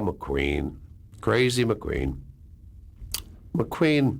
McQueen, crazy McQueen. McQueen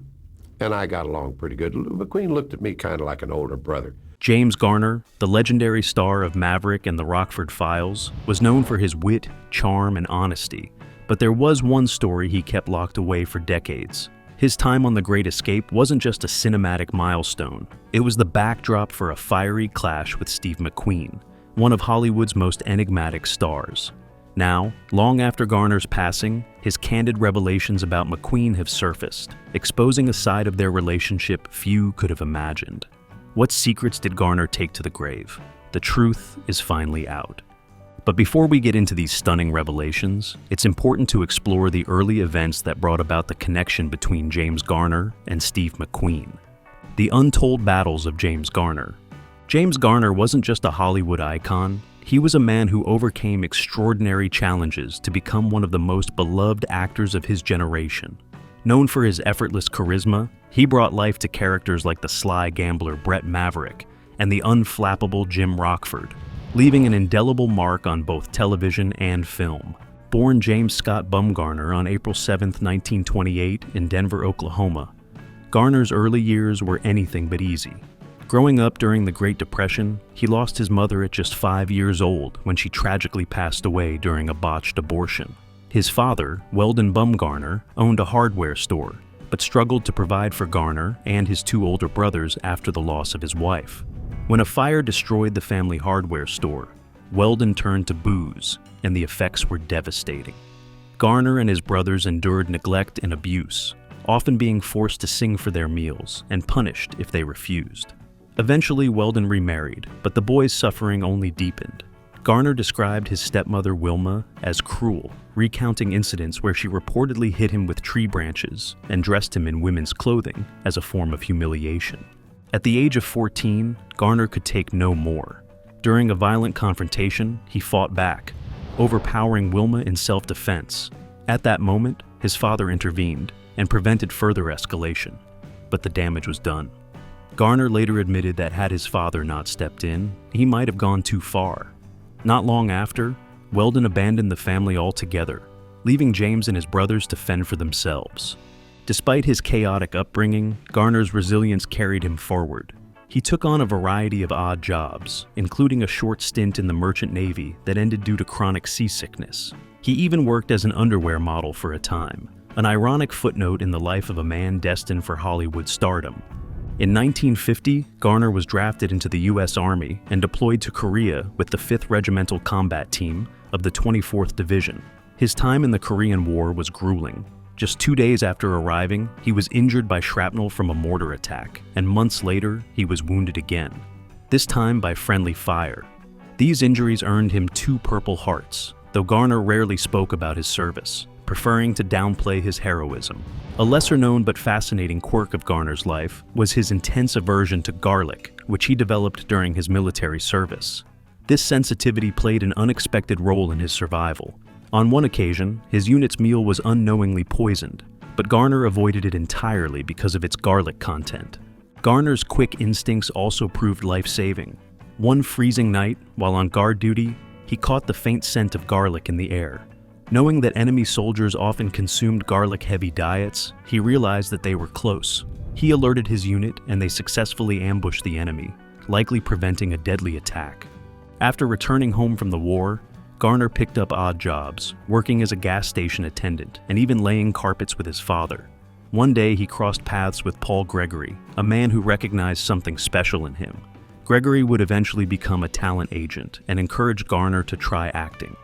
and I got along pretty good. McQueen looked at me kind of like an older brother. James Garner, the legendary star of Maverick and the Rockford Files, was known for his wit, charm, and honesty. But there was one story he kept locked away for decades. His time on The Great Escape wasn't just a cinematic milestone. It was the backdrop for a fiery clash with Steve McQueen, one of Hollywood's most enigmatic stars. Now, long after Garner's passing, his candid revelations about McQueen have surfaced, exposing a side of their relationship few could have imagined. What secrets did Garner take to the grave? The truth is finally out. But before we get into these stunning revelations, it's important to explore the early events that brought about the connection between James Garner and Steve McQueen. The untold battles of James Garner. James Garner wasn't just a Hollywood icon. He was a man who overcame extraordinary challenges to become one of the most beloved actors of his generation. Known for his effortless charisma, he brought life to characters like the sly gambler Brett Maverick and the unflappable Jim Rockford, leaving an indelible mark on both television and film. Born James Scott Bumgarner on April 7, 1928 in Denver, Oklahoma, Garner's early years were anything but easy. Growing up during the Great Depression, he lost his mother at just 5 years old when she tragically passed away during a botched abortion. His father, Weldon Bumgarner, owned a hardware store, but struggled to provide for Garner and his 2 older brothers after the loss of his wife. When a fire destroyed the family hardware store, Weldon turned to booze, and the effects were devastating. Garner and his brothers endured neglect and abuse, often being forced to sing for their meals and punished if they refused. Eventually, Weldon remarried, but the boys' suffering only deepened. Garner described his stepmother Wilma as cruel, recounting incidents where she reportedly hit him with tree branches and dressed him in women's clothing as a form of humiliation. At the age of 14, Garner could take no more. During a violent confrontation, he fought back, overpowering Wilma in self-defense. At that moment, his father intervened and prevented further escalation, but the damage was done. Garner later admitted that had his father not stepped in, he might have gone too far. Not long after, Weldon abandoned the family altogether, leaving James and his brothers to fend for themselves. Despite his chaotic upbringing, Garner's resilience carried him forward. He took on a variety of odd jobs, including a short stint in the Merchant Navy that ended due to chronic seasickness. He even worked as an underwear model for a time, an ironic footnote in the life of a man destined for Hollywood stardom. In 1950, Garner was drafted into the U.S. Army and deployed to Korea with the 5th Regimental Combat Team of the 24th Division. His time in the Korean War was grueling. Just 2 days after arriving, he was injured by shrapnel from a mortar attack, and months later, he was wounded again, this time by friendly fire. These injuries earned him 2 Purple Hearts, though Garner rarely spoke about his service, preferring to downplay his heroism. A lesser-known but fascinating quirk of Garner's life was his intense aversion to garlic, which he developed during his military service. This sensitivity played an unexpected role in his survival. On one occasion, his unit's meal was unknowingly poisoned, but Garner avoided it entirely because of its garlic content. Garner's quick instincts also proved life-saving. One freezing night, while on guard duty, he caught the faint scent of garlic in the air. Knowing that enemy soldiers often consumed garlic-heavy diets, he realized that they were close. He alerted his unit, and they successfully ambushed the enemy, likely preventing a deadly attack. After returning home from the war, Garner picked up odd jobs, working as a gas station attendant and even laying carpets with his father. One day he crossed paths with Paul Gregory, a man who recognized something special in him. Gregory would eventually become a talent agent and encourage Garner to try acting.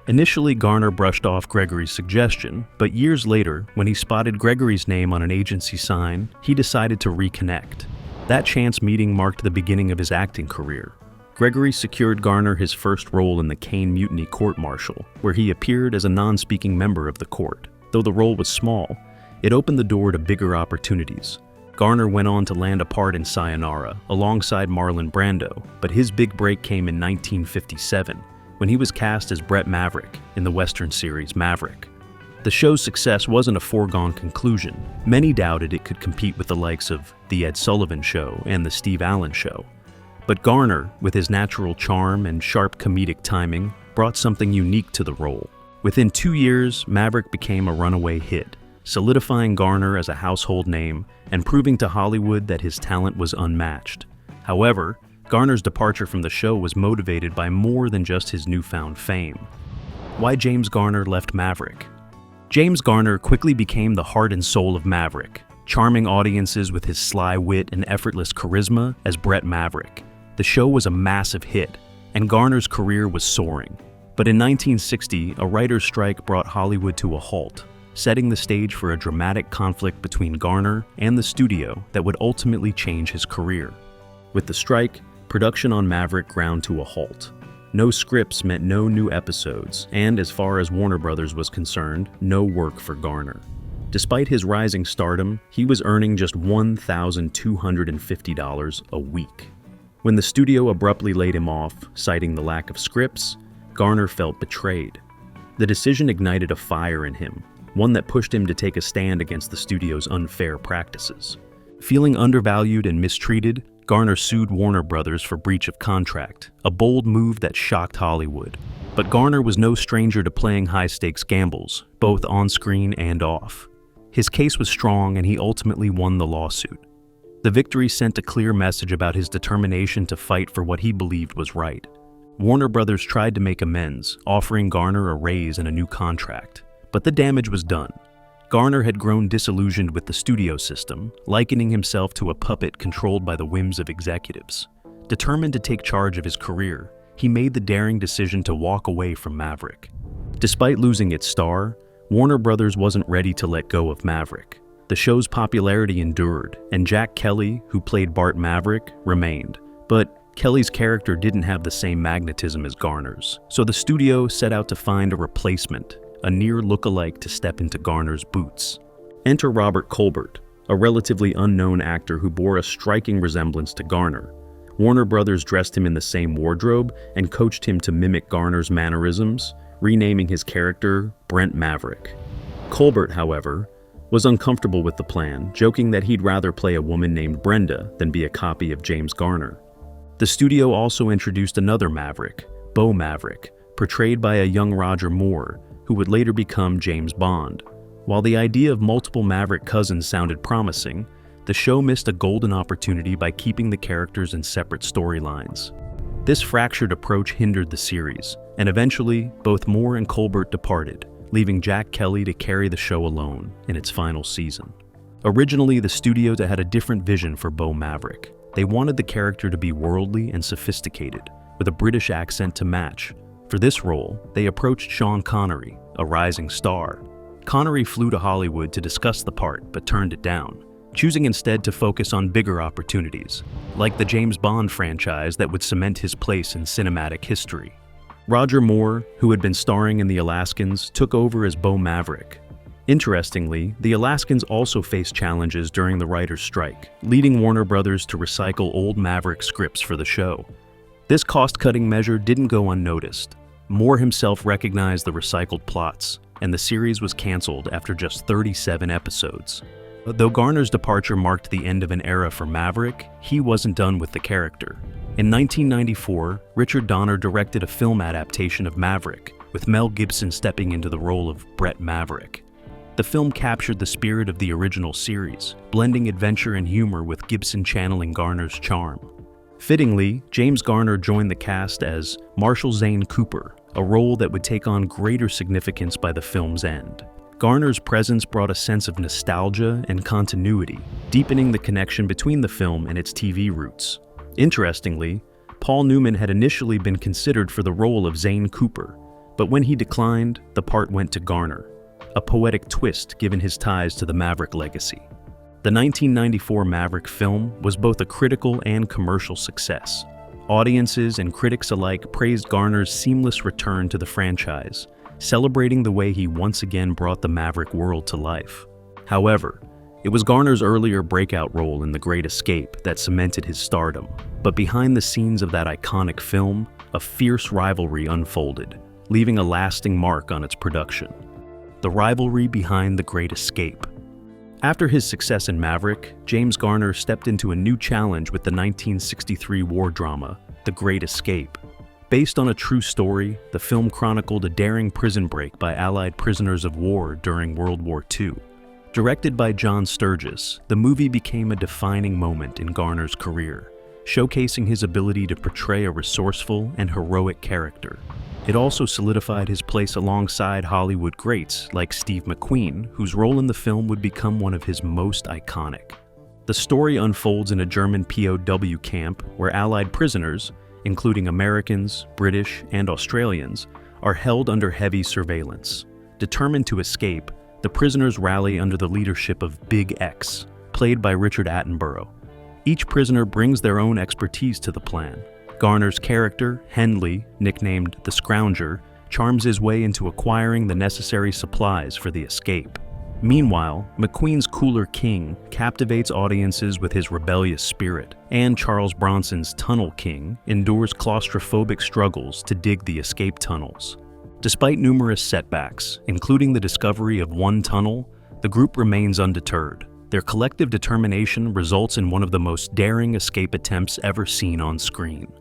Initially, Garner brushed off Gregory's suggestion, but years later, when he spotted Gregory's name on an agency sign, he decided to reconnect. That chance meeting marked the beginning of his acting career. Gregory secured Garner his first role in the Caine Mutiny court-martial, where he appeared as a non-speaking member of the court. Though the role was small, it opened the door to bigger opportunities. Garner went on to land a part in Sayonara alongside Marlon Brando, but his big break came in 1957, when he was cast as Brett Maverick in the Western series Maverick. The show's success wasn't a foregone conclusion. Many doubted it could compete with the likes of The Ed Sullivan Show and The Steve Allen Show. But Garner, with his natural charm and sharp comedic timing, brought something unique to the role. Within 2 years, Maverick became a runaway hit, solidifying Garner as a household name and proving to Hollywood that his talent was unmatched. However, Garner's departure from the show was motivated by more than just his newfound fame. Why James Garner left Maverick? James Garner quickly became the heart and soul of Maverick, charming audiences with his sly wit and effortless charisma as Brett Maverick. The show was a massive hit, and Garner's career was soaring. But in 1960, a writer's strike brought Hollywood to a halt, setting the stage for a dramatic conflict between Garner and the studio that would ultimately change his career. With the strike, production on Maverick ground to a halt. No scripts meant no new episodes, and as far as Warner Brothers was concerned, no work for Garner. Despite his rising stardom, he was earning just $1,250 a week. When the studio abruptly laid him off, citing the lack of scripts, Garner felt betrayed. The decision ignited a fire in him, one that pushed him to take a stand against the studio's unfair practices. Feeling undervalued and mistreated, Garner sued Warner Brothers for breach of contract, a bold move that shocked Hollywood. But Garner was no stranger to playing high-stakes gambles, both on-screen and off. His case was strong and he ultimately won the lawsuit. The victory sent a clear message about his determination to fight for what he believed was right. Warner Brothers tried to make amends, offering Garner a raise and a new contract. But the damage was done. Garner had grown disillusioned with the studio system, likening himself to a puppet controlled by the whims of executives. Determined to take charge of his career, he made the daring decision to walk away from Maverick. Despite losing its star, Warner Brothers wasn't ready to let go of Maverick. The show's popularity endured, and Jack Kelly, who played Bart Maverick, remained. But Kelly's character didn't have the same magnetism as Garner's, so the studio set out to find a replacement, a near look-alike to step into Garner's boots. Enter Robert Colbert, a relatively unknown actor who bore a striking resemblance to Garner. Warner Brothers dressed him in the same wardrobe and coached him to mimic Garner's mannerisms, renaming his character Brent Maverick. Colbert, however, was uncomfortable with the plan, joking that he'd rather play a woman named Brenda than be a copy of James Garner. The studio also introduced another Maverick, Bo Maverick, portrayed by a young Roger Moore, who would later become James Bond. While the idea of multiple Maverick cousins sounded promising, the show missed a golden opportunity by keeping the characters in separate storylines. This fractured approach hindered the series, and eventually, both Moore and Colbert departed, leaving Jack Kelly to carry the show alone in its final season. Originally, the studio had a different vision for Bo Maverick. They wanted the character to be worldly and sophisticated, with a British accent to match. For this role, they approached Sean Connery, a rising star. Connery flew to Hollywood to discuss the part, but turned it down, choosing instead to focus on bigger opportunities, like the James Bond franchise that would cement his place in cinematic history. Roger Moore, who had been starring in The Alaskans, took over as Bo Maverick. Interestingly, The Alaskans also faced challenges during the writer's strike, leading Warner Brothers to recycle old Maverick scripts for the show. This cost-cutting measure didn't go unnoticed. Moore himself recognized the recycled plots, and the series was canceled after just 37 episodes. Though Garner's departure marked the end of an era for Maverick, he wasn't done with the character. In 1994, Richard Donner directed a film adaptation of Maverick, with Mel Gibson stepping into the role of Brett Maverick. The film captured the spirit of the original series, blending adventure and humor with Gibson channeling Garner's charm. Fittingly, James Garner joined the cast as Marshall Zane Cooper, a role that would take on greater significance by the film's end. Garner's presence brought a sense of nostalgia and continuity, deepening the connection between the film and its TV roots. Interestingly, Paul Newman had initially been considered for the role of Zane Cooper, but when he declined, the part went to Garner, a poetic twist given his ties to the Maverick legacy. The 1994 Maverick film was both a critical and commercial success. Audiences and critics alike praised Garner's seamless return to the franchise, celebrating the way he once again brought the Maverick world to life. However, it was Garner's earlier breakout role in The Great Escape that cemented his stardom. But behind the scenes of that iconic film, a fierce rivalry unfolded, leaving a lasting mark on its production. The rivalry behind The Great Escape. After his success in Maverick, James Garner stepped into a new challenge with the 1963 war drama, The Great Escape. Based on a true story, the film chronicled a daring prison break by Allied prisoners of war during World War II. Directed by John Sturges, the movie became a defining moment in Garner's career, showcasing his ability to portray a resourceful and heroic character. It also solidified his place alongside Hollywood greats like Steve McQueen, whose role in the film would become one of his most iconic. The story unfolds in a German POW camp where Allied prisoners, including Americans, British, and Australians, are held under heavy surveillance. Determined to escape, the prisoners rally under the leadership of Big X, played by Richard Attenborough. Each prisoner brings their own expertise to the plan. Garner's character, Henley, nicknamed the Scrounger, charms his way into acquiring the necessary supplies for the escape. Meanwhile, McQueen's cooler King captivates audiences with his rebellious spirit, and Charles Bronson's Tunnel King endures claustrophobic struggles to dig the escape tunnels. Despite numerous setbacks, including the discovery of one tunnel, the group remains undeterred. Their collective determination results in one of the most daring escape attempts ever seen on screen.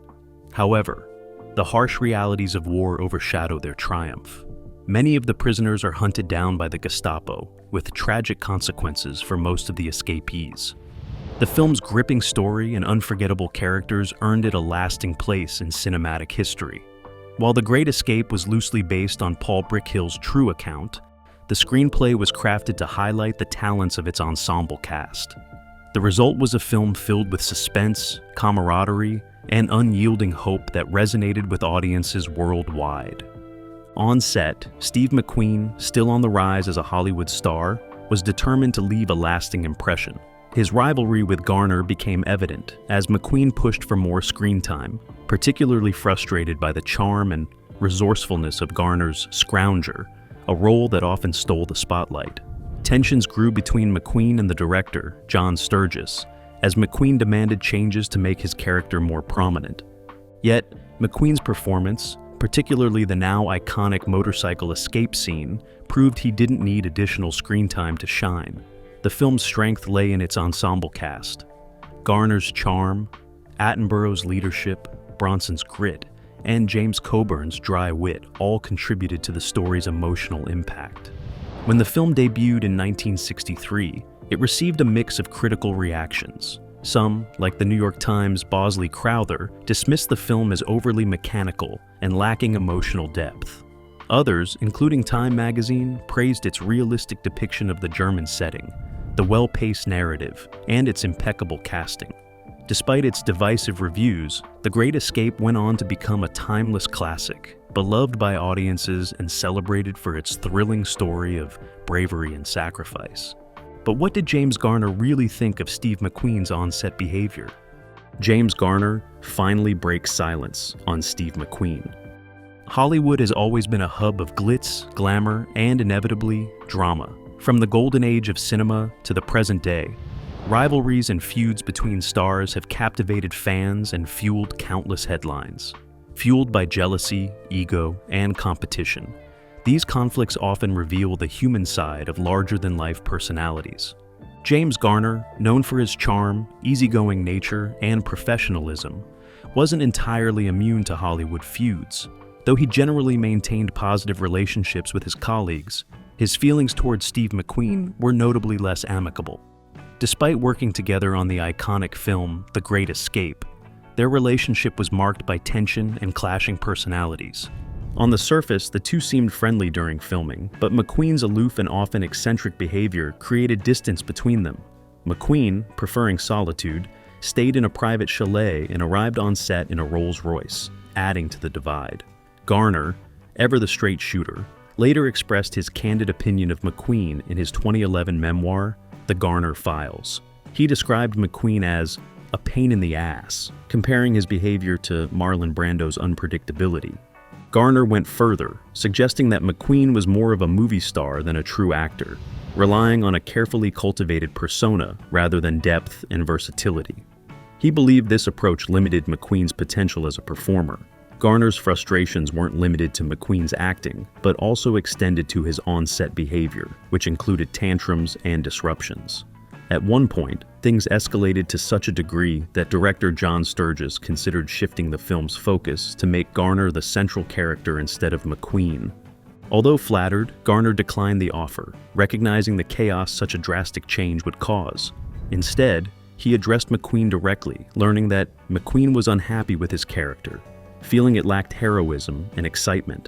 However, the harsh realities of war overshadow their triumph. Many of the prisoners are hunted down by the Gestapo, with tragic consequences for most of the escapees. The film's gripping story and unforgettable characters earned it a lasting place in cinematic history. While The Great Escape was loosely based on Paul Brickhill's true account, the screenplay was crafted to highlight the talents of its ensemble cast. The result was a film filled with suspense, camaraderie, and unyielding hope that resonated with audiences worldwide. On set, Steve McQueen, still on the rise as a Hollywood star, was determined to leave a lasting impression. His rivalry with Garner became evident as McQueen pushed for more screen time, particularly frustrated by the charm and resourcefulness of Garner's Scrounger, a role that often stole the spotlight. Tensions grew between McQueen and the director, John Sturges, as McQueen demanded changes to make his character more prominent. Yet, McQueen's performance, particularly the now iconic motorcycle escape scene, proved he didn't need additional screen time to shine. The film's strength lay in its ensemble cast. Garner's charm, Attenborough's leadership, Bronson's grit, and James Coburn's dry wit all contributed to the story's emotional impact. When the film debuted in 1963, it received a mix of critical reactions. Some, like the New York Times' Bosley Crowther, dismissed the film as overly mechanical and lacking emotional depth. Others, including Time magazine, praised its realistic depiction of the German setting, the well-paced narrative, and its impeccable casting. Despite its divisive reviews, The Great Escape went on to become a timeless classic, beloved by audiences and celebrated for its thrilling story of bravery and sacrifice. But what did James Garner really think of Steve McQueen's on-set behavior? James Garner finally breaks silence on Steve McQueen. Hollywood has always been a hub of glitz, glamour, and inevitably, drama. From the golden age of cinema to the present day, rivalries and feuds between stars have captivated fans and fueled countless headlines. Fueled by jealousy, ego, and competition, these conflicts often reveal the human side of larger-than-life personalities. James Garner, known for his charm, easygoing nature, and professionalism, wasn't entirely immune to Hollywood feuds. Though he generally maintained positive relationships with his colleagues, his feelings towards Steve McQueen were notably less amicable. Despite working together on the iconic film The Great Escape, their relationship was marked by tension and clashing personalities. On the surface, the two seemed friendly during filming, but McQueen's aloof and often eccentric behavior created distance between them. McQueen, preferring solitude, stayed in a private chalet and arrived on set in a Rolls-Royce, adding to the divide. Garner, ever the straight shooter, later expressed his candid opinion of McQueen in his 2011 memoir, The Garner Files. He described McQueen as a pain in the ass, comparing his behavior to Marlon Brando's unpredictability. Garner went further, suggesting that McQueen was more of a movie star than a true actor, relying on a carefully cultivated persona rather than depth and versatility. He believed this approach limited McQueen's potential as a performer. Garner's frustrations weren't limited to McQueen's acting, but also extended to his on-set behavior, which included tantrums and disruptions. At one point, things escalated to such a degree that director John Sturges considered shifting the film's focus to make Garner the central character instead of McQueen. Although flattered, Garner declined the offer, recognizing the chaos such a drastic change would cause. Instead, he addressed McQueen directly, learning that McQueen was unhappy with his character, feeling it lacked heroism and excitement.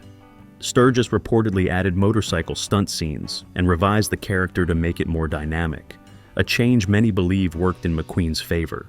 Sturges reportedly added motorcycle stunt scenes and revised the character to make it more dynamic, a change many believe worked in McQueen's favor.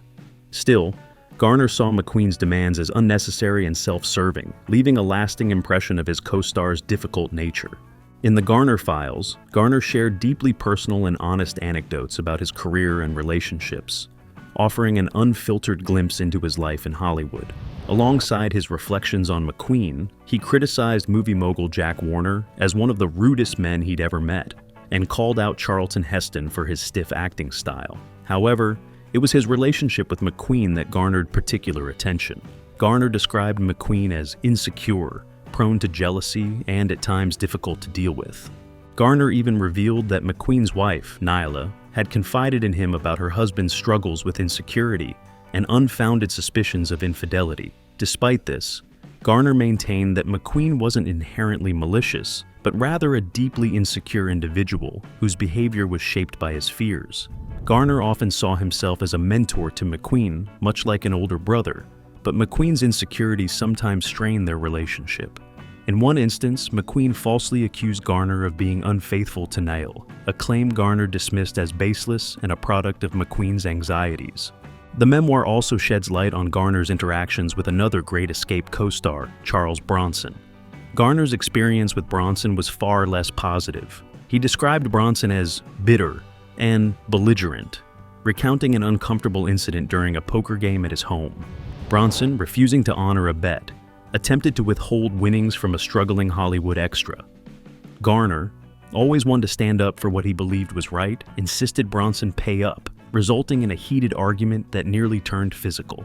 Still, Garner saw McQueen's demands as unnecessary and self-serving, leaving a lasting impression of his co-star's difficult nature. In the Garner Files, Garner shared deeply personal and honest anecdotes about his career and relationships, offering an unfiltered glimpse into his life in Hollywood. Alongside his reflections on McQueen, he criticized movie mogul Jack Warner as one of the rudest men he'd ever met, and called out Charlton Heston for his stiff acting style. However, it was his relationship with McQueen that garnered particular attention. Garner described McQueen as insecure, prone to jealousy, and at times difficult to deal with. Garner even revealed that McQueen's wife, Nyla, had confided in him about her husband's struggles with insecurity and unfounded suspicions of infidelity. Despite this, Garner maintained that McQueen wasn't inherently malicious, but rather a deeply insecure individual whose behavior was shaped by his fears. Garner often saw himself as a mentor to McQueen, much like an older brother, but McQueen's insecurities sometimes strained their relationship. In one instance, McQueen falsely accused Garner of being unfaithful to Niall, a claim Garner dismissed as baseless and a product of McQueen's anxieties. The memoir also sheds light on Garner's interactions with another Great Escape co-star, Charles Bronson. Garner's experience with Bronson was far less positive. He described Bronson as bitter and belligerent, recounting an uncomfortable incident during a poker game at his home. Bronson, refusing to honor a bet, attempted to withhold winnings from a struggling Hollywood extra. Garner, always one to stand up for what he believed was right, insisted Bronson pay up, resulting in a heated argument that nearly turned physical.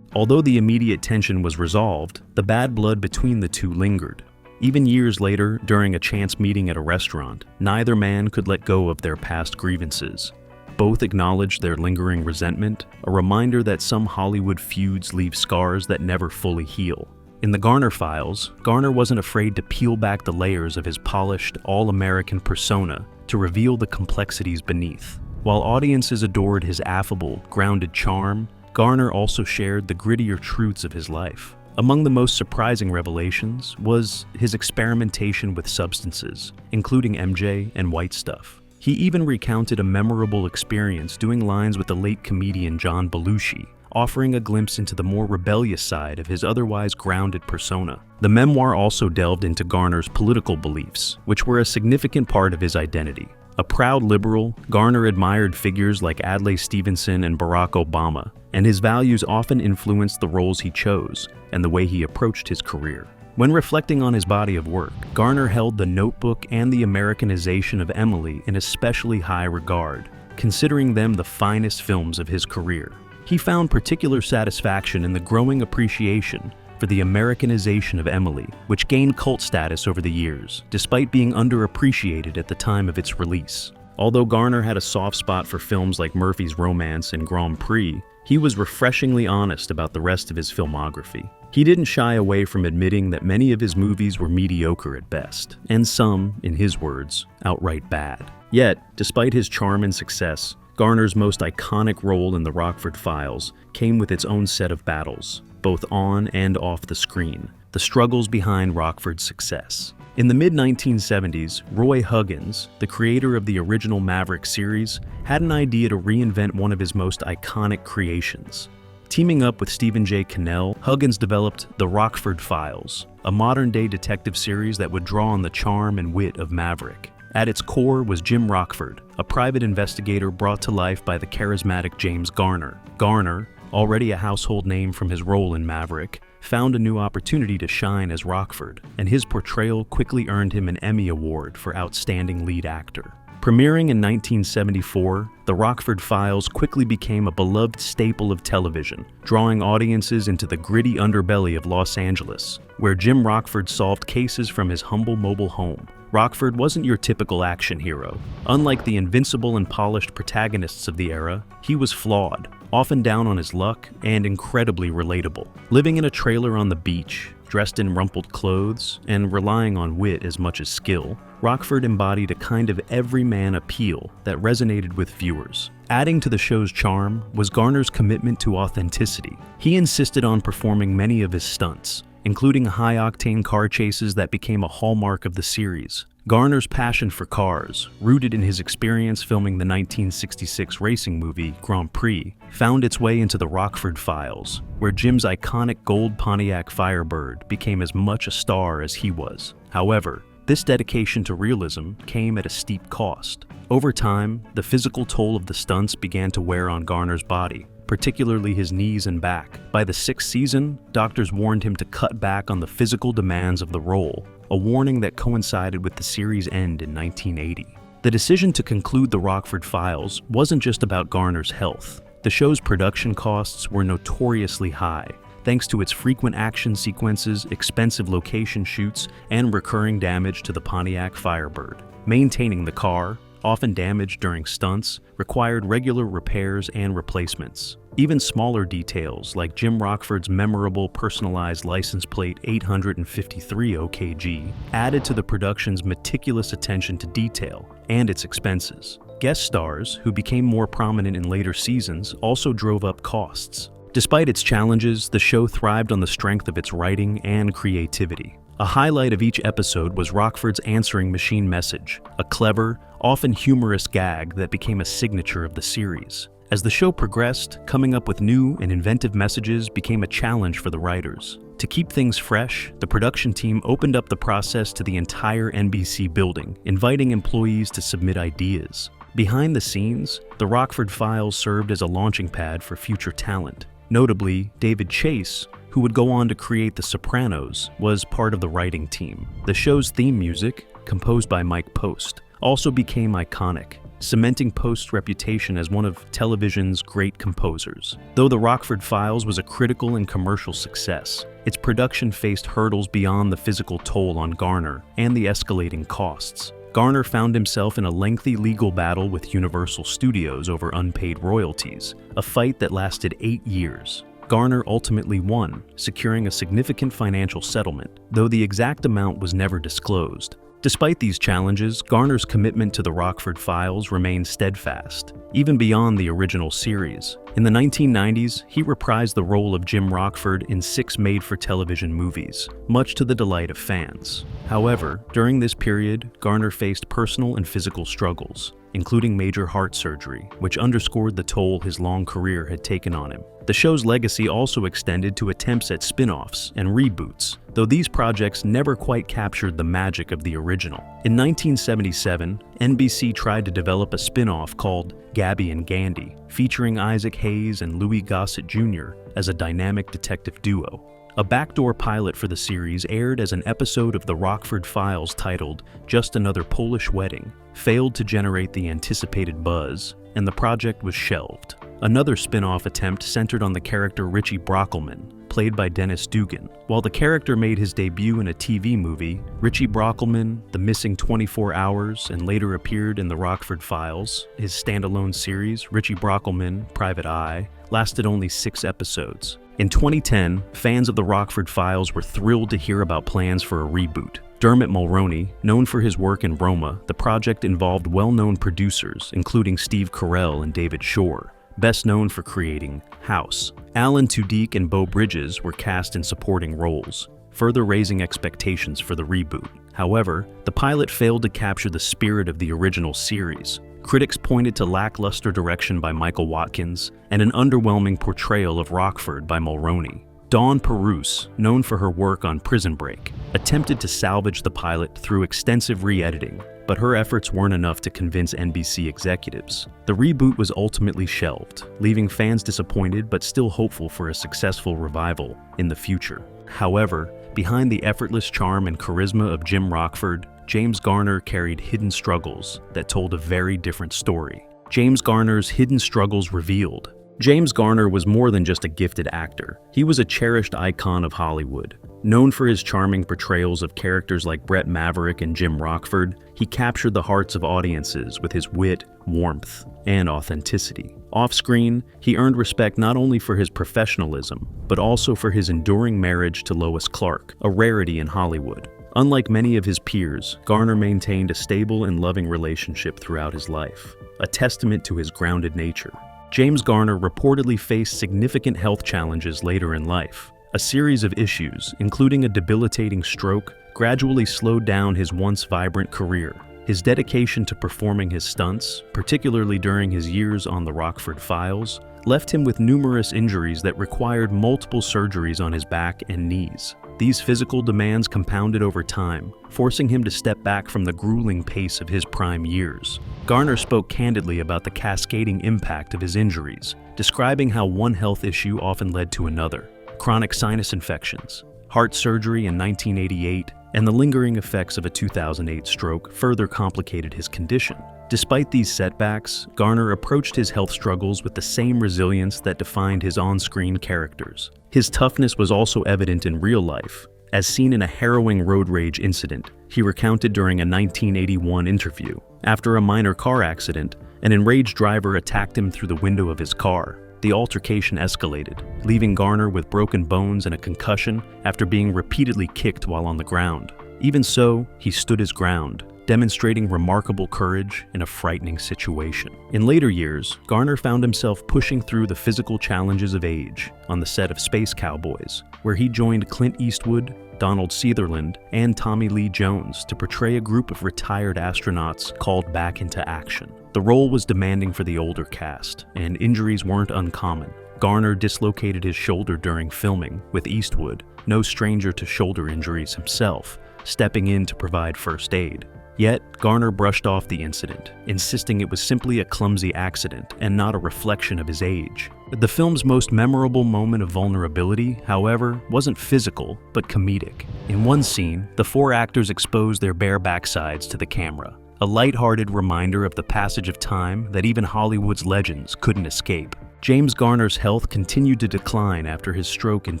Although the immediate tension was resolved, the bad blood between the two lingered. Even years later, during a chance meeting at a restaurant, neither man could let go of their past grievances. Both acknowledged their lingering resentment, a reminder that some Hollywood feuds leave scars that never fully heal. In the Garner Files, Garner wasn't afraid to peel back the layers of his polished, all-American persona to reveal the complexities beneath. While audiences adored his affable, grounded charm, Garner also shared the grittier truths of his life. Among the most surprising revelations was his experimentation with substances, including MJ and white stuff. He even recounted a memorable experience doing lines with the late comedian John Belushi, offering a glimpse into the more rebellious side of his otherwise grounded persona. The memoir also delved into Garner's political beliefs, which were a significant part of his identity. A proud liberal, Garner admired figures like Adlai Stevenson and Barack Obama, and his values often influenced the roles he chose and the way he approached his career. When reflecting on his body of work, Garner held The Notebook and The Americanization of Emily in especially high regard, considering them the finest films of his career. He found particular satisfaction in the growing appreciation for The Americanization of Emily, which gained cult status over the years, despite being underappreciated at the time of its release. Although Garner had a soft spot for films like Murphy's Romance and Grand Prix, he was refreshingly honest about the rest of his filmography. He didn't shy away from admitting that many of his movies were mediocre at best, and some, in his words, outright bad. Yet, despite his charm and success, Garner's most iconic role in the Rockford Files came with its own set of battles, both on and off the screen, the struggles behind Rockford's success. In the mid-1970s, Roy Huggins, the creator of the original Maverick series, had an idea to reinvent one of his most iconic creations. Teaming up with Stephen J. Cannell, Huggins developed the Rockford Files, a modern-day detective series that would draw on the charm and wit of Maverick. At its core was Jim Rockford, a private investigator brought to life by the charismatic James Garner. Garner, already a household name from his role in Maverick, found a new opportunity to shine as Rockford, and his portrayal quickly earned him an Emmy Award for Outstanding Lead Actor. Premiering in 1974, The Rockford Files quickly became a beloved staple of television, drawing audiences into the gritty underbelly of Los Angeles, where Jim Rockford solved cases from his humble mobile home. Rockford wasn't your typical action hero. Unlike the invincible and polished protagonists of the era, he was flawed, often down on his luck, and incredibly relatable. Living in a trailer on the beach, dressed in rumpled clothes, and relying on wit as much as skill, Rockford embodied a kind of everyman appeal that resonated with viewers. Adding to the show's charm was Garner's commitment to authenticity. He insisted on performing many of his stunts, including high-octane car chases that became a hallmark of the series. Garner's passion for cars, rooted in his experience filming the 1966 racing movie Grand Prix, found its way into the Rockford Files, where Jim's iconic gold Pontiac Firebird became as much a star as he was. However, this dedication to realism came at a steep cost. Over time, the physical toll of the stunts began to wear on Garner's body, particularly his knees and back. By the 6th season, doctors warned him to cut back on the physical demands of the role, a warning that coincided with the series' end in 1980. The decision to conclude the Rockford Files wasn't just about Garner's health. The show's production costs were notoriously high, thanks to its frequent action sequences, expensive location shoots, and recurring damage to the Pontiac Firebird. Maintaining the car, often damaged during stunts, required regular repairs and replacements. Even smaller details, like Jim Rockford's memorable personalized license plate 853 OKG, added to the production's meticulous attention to detail and its expenses. Guest stars, who became more prominent in later seasons, also drove up costs. Despite its challenges, the show thrived on the strength of its writing and creativity. A highlight of each episode was Rockford's answering machine message, a clever, often humorous gag that became a signature of the series. As the show progressed, coming up with new and inventive messages became a challenge for the writers. To keep things fresh, the production team opened up the process to the entire NBC building, inviting employees to submit ideas. Behind the scenes, the Rockford Files served as a launching pad for future talent. Notably, David Chase, who would go on to create The Sopranos, was part of the writing team. The show's theme music, composed by Mike Post, also became iconic, cementing Post's reputation as one of television's great composers. Though The Rockford Files was a critical and commercial success, its production faced hurdles beyond the physical toll on Garner and the escalating costs. Garner found himself in a lengthy legal battle with Universal Studios over unpaid royalties, a fight that lasted 8 years. Garner ultimately won, securing a significant financial settlement, though the exact amount was never disclosed. Despite these challenges, Garner's commitment to the Rockford Files remained steadfast, even beyond the original series. In the 1990s, he reprised the role of Jim Rockford in 6 made-for-television movies, much to the delight of fans. However, during this period, Garner faced personal and physical struggles, including major heart surgery, which underscored the toll his long career had taken on him. The show's legacy also extended to attempts at spin-offs and reboots, though these projects never quite captured the magic of the original. In 1977, NBC tried to develop a spin-off called Gabby and Gandy, featuring Isaac Hayes and Louis Gossett Jr. as a dynamic detective duo. A backdoor pilot for the series aired as an episode of The Rockford Files titled Just Another Polish Wedding, failed to generate the anticipated buzz, and the project was shelved. Another spin-off attempt centered on the character Richie Brockelman, played by Dennis Dugan. While the character made his debut in a TV movie, Richie Brockelman, The Missing 24 Hours, and later appeared in The Rockford Files, his standalone series, Richie Brockelman, Private Eye, lasted only 6 episodes. In 2010, fans of The Rockford Files were thrilled to hear about plans for a reboot. Dermot Mulroney, known for his work in Roma, the project involved well-known producers, including Steve Carell and David Shore, best known for creating House. Alan Tudyk and Beau Bridges were cast in supporting roles, further raising expectations for the reboot. However, the pilot failed to capture the spirit of the original series. Critics pointed to lackluster direction by Michael Watkins and an underwhelming portrayal of Rockford by Mulroney. Dawn Perouse, known for her work on Prison Break, attempted to salvage the pilot through extensive re-editing, but her efforts weren't enough to convince NBC executives. The reboot was ultimately shelved, leaving fans disappointed but still hopeful for a successful revival in the future. However, behind the effortless charm and charisma of Jim Rockford, James Garner carried hidden struggles that told a very different story. James Garner's hidden struggles revealed. James Garner was more than just a gifted actor. He was a cherished icon of Hollywood. Known for his charming portrayals of characters like Brett Maverick and Jim Rockford, he captured the hearts of audiences with his wit, warmth, and authenticity. Off-screen, he earned respect not only for his professionalism, but also for his enduring marriage to Lois Clark, a rarity in Hollywood. Unlike many of his peers, Garner maintained a stable and loving relationship throughout his life, a testament to his grounded nature. James Garner reportedly faced significant health challenges later in life. A series of issues, including a debilitating stroke, gradually slowed down his once vibrant career. His dedication to performing his stunts, particularly during his years on the Rockford Files, left him with numerous injuries that required multiple surgeries on his back and knees. These physical demands compounded over time, forcing him to step back from the grueling pace of his prime years. Garner spoke candidly about the cascading impact of his injuries, describing how one health issue often led to another. Chronic sinus infections, heart surgery in 1988, and the lingering effects of a 2008 stroke further complicated his condition. Despite these setbacks, Garner approached his health struggles with the same resilience that defined his on-screen characters. His toughness was also evident in real life, as seen in a harrowing road rage incident he recounted during a 1981 interview. After a minor car accident, an enraged driver attacked him through the window of his car. The altercation escalated, leaving Garner with broken bones and a concussion after being repeatedly kicked while on the ground. Even so, he stood his ground, demonstrating remarkable courage in a frightening situation. In later years, Garner found himself pushing through the physical challenges of age on the set of Space Cowboys, where he joined Clint Eastwood, Donald Sutherland, and Tommy Lee Jones to portray a group of retired astronauts called back into action. The role was demanding for the older cast, and injuries weren't uncommon. Garner dislocated his shoulder during filming, with Eastwood, no stranger to shoulder injuries himself, stepping in to provide first aid. Yet, Garner brushed off the incident, insisting it was simply a clumsy accident and not a reflection of his age. The film's most memorable moment of vulnerability, however, wasn't physical, but comedic. In one scene, the four actors exposed their bare backsides to the camera, a lighthearted reminder of the passage of time that even Hollywood's legends couldn't escape. James Garner's health continued to decline after his stroke in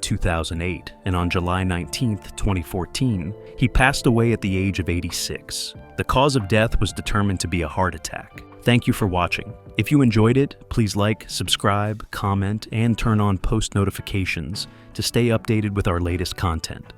2008, and on July 19, 2014, he passed away at the age of 86. The cause of death was determined to be a heart attack. Thank you for watching. If you enjoyed it, please like, subscribe, comment, and turn on post notifications to stay updated with our latest content.